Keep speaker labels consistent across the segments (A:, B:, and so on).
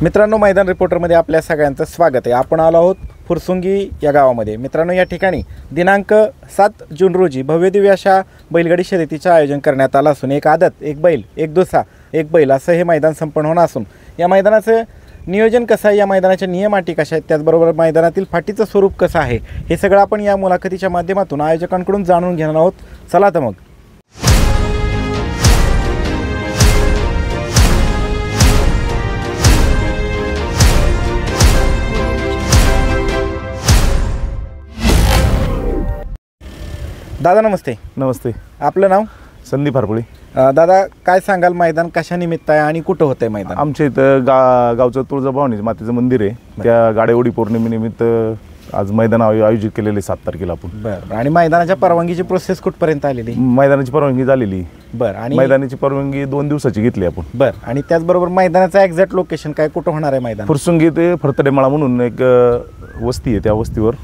A: मित्रांनो, मैदान रिपोर्टरमध्ये आपल्या सगळ्यांचं स्वागत आहे। आपण आलो आहोत फुरसुंगी या गावामध्ये। मित्रांनो, या ठिकाणी दिनांक 7 जून रोजी भव्यदिव्य अशा बैलगाडी शर्यतीचे आयोजन करण्यात आलं असून एक आदत, एक बैल, एक दुसा, एक बैल असं हे मैदान संपन्न होणार असून या मैदानाचं नियोजन कसं आहे, या मैदानाचे नियम अटी कशा आहेत, त्याचबरोबर मैदानातील फाटीचं स्वरूप कसं आहे, हे सगळं आपण या मुलाखतीच्या माध्यमातून आयोजकांकडून जाणून घेणार आहोत। चला तर मग। दादा नमस्ते।
B: नमस्ते।
A: आपलं नाव?
B: संदीप हरपळे।
A: दादा, काय सांगाल, मैदान कशा निमित्त आहे आणि कुठं होतंय मैदान?
B: आमच्या इथं गावचं तुळजाभवानी मातेचं मंदिर आहे, त्या गाडेवडी पौर्णिमेनिमित्त आज मैदान आयोजित केलेले 7 तारखेला आपण।
A: बरं, आणि मैदानाच्या परवानगीची प्रोसेस कुठपर्यंत आलेली?
B: मैदानाची परवानगी झालेली।
A: बरं, आणि
B: मैदानाची परवानगी 2 दिवसाची घेतली आपण।
A: बरं, आणि त्याचबरोबर मैदानाचं एक्झॅक्ट लोकेशन काय, कुठं होणार आहे मैदान?
B: फुरसुंगी ते फरतडेमाळा म्हणून एक वस्ती आहे, त्या वस्तीवर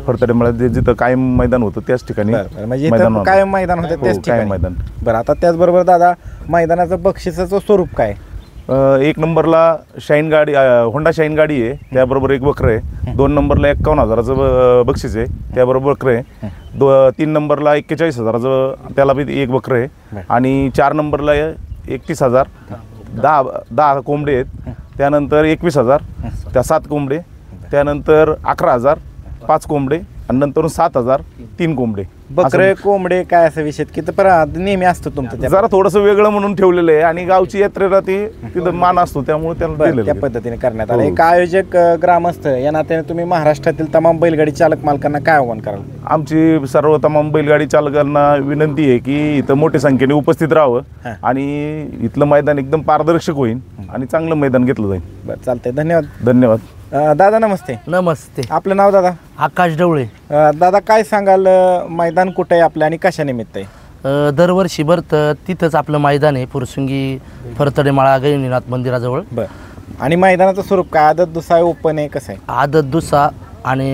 B: फरतडेमाळा जिथं कायम मैदान होतं त्याच ठिकाणी।
A: म्हणजे इथं कायम मैदान होतं त्याच ठिकाणी मैदान। बरं, आता त्याचबरोबर दादा, मैदानाचं बक्षिसाचं स्वरूप काय?
B: 1 नंबरला शाईन गाडी, होंडा शाईन गाडी आहे, त्याबरोबर एक बकरं आहे। 2 नंबरला 51,000चं बक्षीस आहे, त्याबरोबर बकरं आहे। 3 नंबरला 41,000चं, त्याला बी एक बकरं आहे। आणि 4 नंबरला 31,000, 10 कोंबडे आहेत। त्यानंतर 21,000, त्या 7 कोंबडे। त्यानंतर 11,000, 5 कोंबडे। आणि नंतर 7,000, 3 कोंबडे।
A: बकरे कोंबडे काय असं विषय किती नेहमी असतं तुमचं?
B: जरा थोडंसं वेगळं म्हणून ठेवलेलं आहे, आणि गावची यात्रेला ती तिथं मान असतो, त्यामुळे त्याला
A: त्या पद्धतीने करण्यात आलं। एक आयोजक ग्रामस्थ या नात्याने तुम्ही महाराष्ट्रातील तमाम बैलगाडी चालक मालकांना काय आव्हान कराल?
B: आमची सर्व तमाम बैलगाडी चालकांना विनंती आहे की इथं मोठ्या संख्येने उपस्थित राहावं आणि इथलं मैदान एकदम पारदर्शक होईल आणि चांगलं मैदान घेतलं जाईल।
A: बरं, चालतंय, धन्यवाद।
B: धन्यवाद।
A: दादा नमस्ते।
C: नमस्ते।
A: आपलं नाव दादा?
C: आकाश ढवळे।
A: दादा, काय सांगाल, मैदान कुठे आहे आपलं आणि कशा निमित्त आहे?
C: दरवर्षी भरतं तिथंच आपलं मैदान आहे, फुरसुंगी फरतडेमाळा गहिनीनाथ मंदिराजवळ।
A: बरं, आणि मैदानाचं स्वरूप काय, आदत, दुसा आहे, ओपन आहे, कसं आहे?
C: आदत, दुसा आणि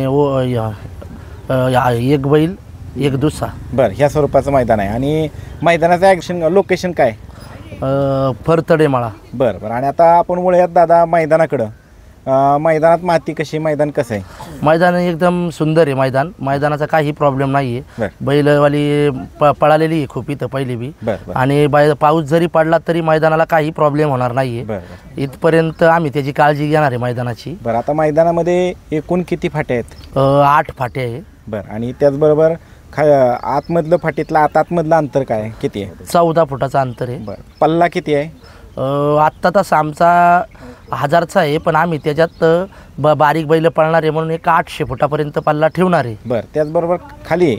C: एक बैल, एक दुसा।
A: बरं, ह्या स्वरूपाचं मैदान आहे। आणि मैदानाचं लोकेशन काय?
C: फरतडेमाळा।
A: बरं बरं, आणि आता आपण वळूयात दादा मैदानाकडं। मैदानात माती कशी, मैदान कसं आहे?
C: मैदान एकदम सुंदर आहे। मैदानाचा काही प्रॉब्लेम नाही आहे। बैलवाली पळालेली आहे खूप इथं पहिली बी, आणि पाऊस जरी पडला तरी मैदानाला काही प्रॉब्लेम होणार नाही आहे। इथपर्यंत आम्ही त्याची काळजी घेणार आहे मैदानाची।
A: बरं, आता मैदानामध्ये एकूण किती फाटे आहेत?
C: 8 फाटे आहे।
A: बरं, आणि त्याचबरोबर आतमधलं फाटीतलं आतमधलं अंतर काय, किती आहे?
C: 14 फुटाचं अंतर आहे।
A: बरं, पल्ला किती आहे?
C: आत्ता तसा आमचा 1000चा आहे, पण आम्ही त्याच्यात बारीक बैल पळणार आहे म्हणून एक 800 फुटापर्यंत पल्ला ठेवणार आहे।
A: बरं, त्याचबरोबर खाली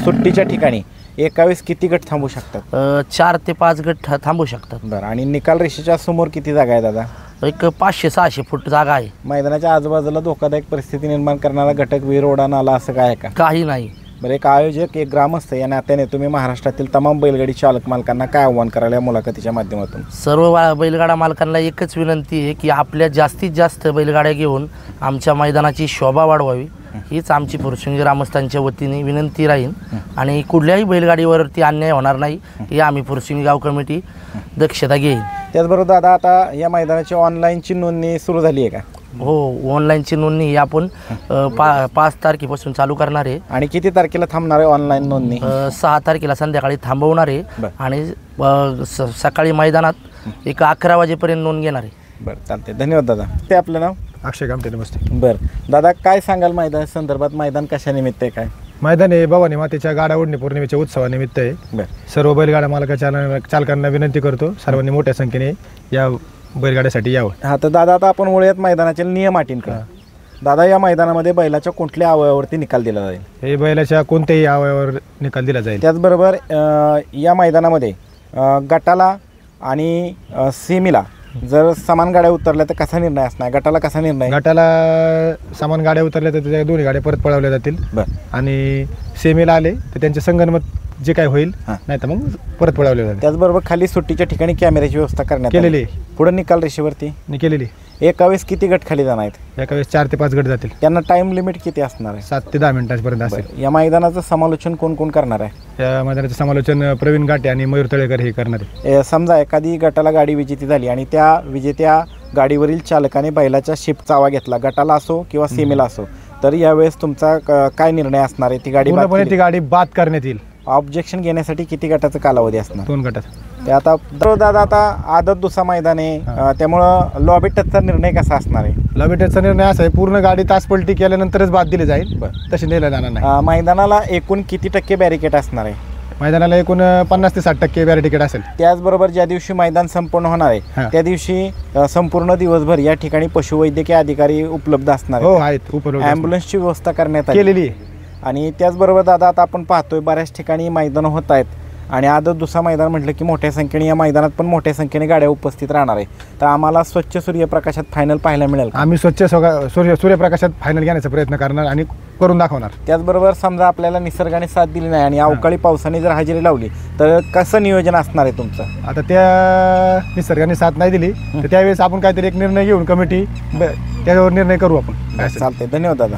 A: सुट्टीच्या ठिकाणी एका वेळेस किती गट थांबू शकतात?
C: 4 ते 5 गट थांबू शकतात।
A: बरं, आणि निकाल रेषेच्या समोर किती जागा आहे दादा?
C: एक 500-600 फूट जागा आहे।
A: मैदानाच्या आजूबाजूला धोकादायक परिस्थिती निर्माण करणारा घटक, विहीर, ओढा, नाला असं काय आहे का?
C: काही नाही।
A: बरं, एक आयोजक, एक ग्रामस्थ या नात्याने तुम्ही महाराष्ट्रातील तमाम बैलगाडी चालक मालकांना काय आव्हान कराल या मुलाखतीच्या माध्यमातून?
C: सर्व बैलगाडा मालकांना एकच विनंती आहे की आपल्या जास्तीत जास्त बैलगाड्या घेऊन आमच्या मैदानाची शोभा वाढवावी, हीच आमची फुरसुंगी ग्रामस्थांच्या वतीने विनंती राहील। आणि कुठल्याही बैलगाडीवरती अन्याय होणार नाही ही आम्ही फुरसुंगी गाव कमिटी दक्षता घेईल।
A: त्याचबरोबर दादा, आता या मैदानाची ऑनलाईनची नोंदणी सुरू झाली आहे का?
C: हो, ऑनलाईनची नोंदणी आपण 5 तारखेपासून चालू करणार आहे।
A: आणि किती तारखेला थांबणार आहे ऑनलाईन नोंदणी?
C: 6 तारखेला संध्याकाळी थांबवणार आहे आणि सकाळी मैदानात एक 11 वाजेपर्यंत नोंद घेणार आहे।
A: बरं, चालते, धन्यवाद दादा। ते आपलं नाव?
D: अक्षय कामटे। नमस्ते।
A: बरं दादा, काय सांगाल मैदान संदर्भात? मैदान कशा निमित्त आहे काय?
D: मैदान हे भवानी मातेच्या गाडाओढणी पौर्णिमेच्या उत्सवानिमित्त आहे। सर्व बैलगाडा मालकाच्या चालकांना विनंती करतो सर्वांनी मोठ्या संख्येने या बैलगाड्यासाठी यावं।
A: हा, तर दादा, आता आपण वळूयात मैदानाच्या नियम अटींकडे। दादा, या मैदानामध्ये बैलाच्या कुठल्या अवयवावरती निकाल दिला जाईल?
D: हे बैलाच्या कोणत्याही अवयवावर निकाल दिला जाईल।
A: त्याचबरोबर या मैदानामध्ये गटाला आणि सेमीला जर समान गाड्या उतरल्या तर कसा निर्णय असणार? गटाला कसा निर्णय?
D: गटाला समान गाड्या उतरल्या तर त्या दोन्ही गाड्या परत पळवल्या जातील। आणि सेमीला आले तर त्यांचे संगनमत जे काय होईल, नाही तर मग परत पळवले जातील।
A: त्याचबरोबर खाली सुट्टीच्या ठिकाणी कॅमेऱ्याची व्यवस्था करण्यात
D: केलेली।
A: पुढे निकाल रेषेवरती
D: केलेली।
A: एका वेळेस किती गट खाली जाणार आहेत?
D: एका वेळेस 4 ते 5 गट जातील।
A: त्यांना टाइम लिमिट किती असणार आहे?
D: 7 ते 10 मिनिटांपर्यंत असेल।
A: या मैदानाचं समालोचन कोण कोण करणार आहे?
D: या मैदानाचं समालोचन प्रवीण गाटे आणि मयूर तळेकर हे करणार आहे।
A: समजा एखादी गटाला गाडी विजेती झाली आणि त्या विजेत्या गाडीवरील चालकाने बैलाच्या शिफ्टचा आवा घेतला, गटाला असो किंवा सीमेला असो, तर यावेळेस तुमचा काय निर्णय असणार आहे? ती गाडी बाद
D: पूर्णपणे
A: केली?
D: ती गाडी बाद करण्यात येईल.
A: ऑब्जेक्शन घेण्यासाठी किती गटाचा कालावधी असणार?
D: 2 गटात.
A: ते आता दादा आता आदत दुसरा मैदान आहे, त्यामुळं लॉबी टचचा निर्णय कसा असणार आहे?
D: लॉबीटेडचा निर्णय असा आहे, पूर्ण गाडी तासपलटी केल्यानंतरच बाद दिली जाईल, तशी नेल्या जाणार नाही.
A: मैदानाला एकूण किती टक्के बॅरिकेड असणार आहे?
D: मैदानाला एकूण 50 ते 60% बॅरिकेड असेल.
A: त्याचबरोबर ज्या दिवशी मैदान संपूर्ण होणार आहे
D: हां.
A: त्या दिवशी संपूर्ण दिवसभर या ठिकाणी पशुवैद्यकीय अधिकारी उपलब्ध असणार
D: हो
A: आहेत.
D: आहेत, उपलब्ध
A: ॲम्ब्युलन्सची व्यवस्था करण्यात आली
D: केलेली आहे.
A: आणि त्याचबरोबर दादा आता आपण पाहतोय बऱ्याच ठिकाणी मैदानं होत आहेत आणि आदत दुसरा मैदान म्हटलं की मोठ्या संख्येने या मैदानात पण मोठ्या संख्येने गाड्या उपस्थित राहणार आहे, तर आम्हाला स्वच्छ सूर्यप्रकाशात फायनल पाहायला मिळेल का?
D: आम्ही स्वच्छ सूर्यप्रकाशात फायनल घेण्याचा प्रयत्न करणार आणि करून दाखवणार.
A: त्याचबरोबर समजा आपल्याला निसर्गाने साथ दिली नाही आणि अवकाळी पावसाने जर हजेरी लावली तर कसं नियोजन असणार आहे तुमचं?
D: आता त्या निसर्गाने साथ नाही दिली तर त्यावेळेस आपण काहीतरी एक निर्णय घेऊन कमिटी त्याच्यावर निर्णय करू आपण.
A: चालतंय, धन्यवाद दादा.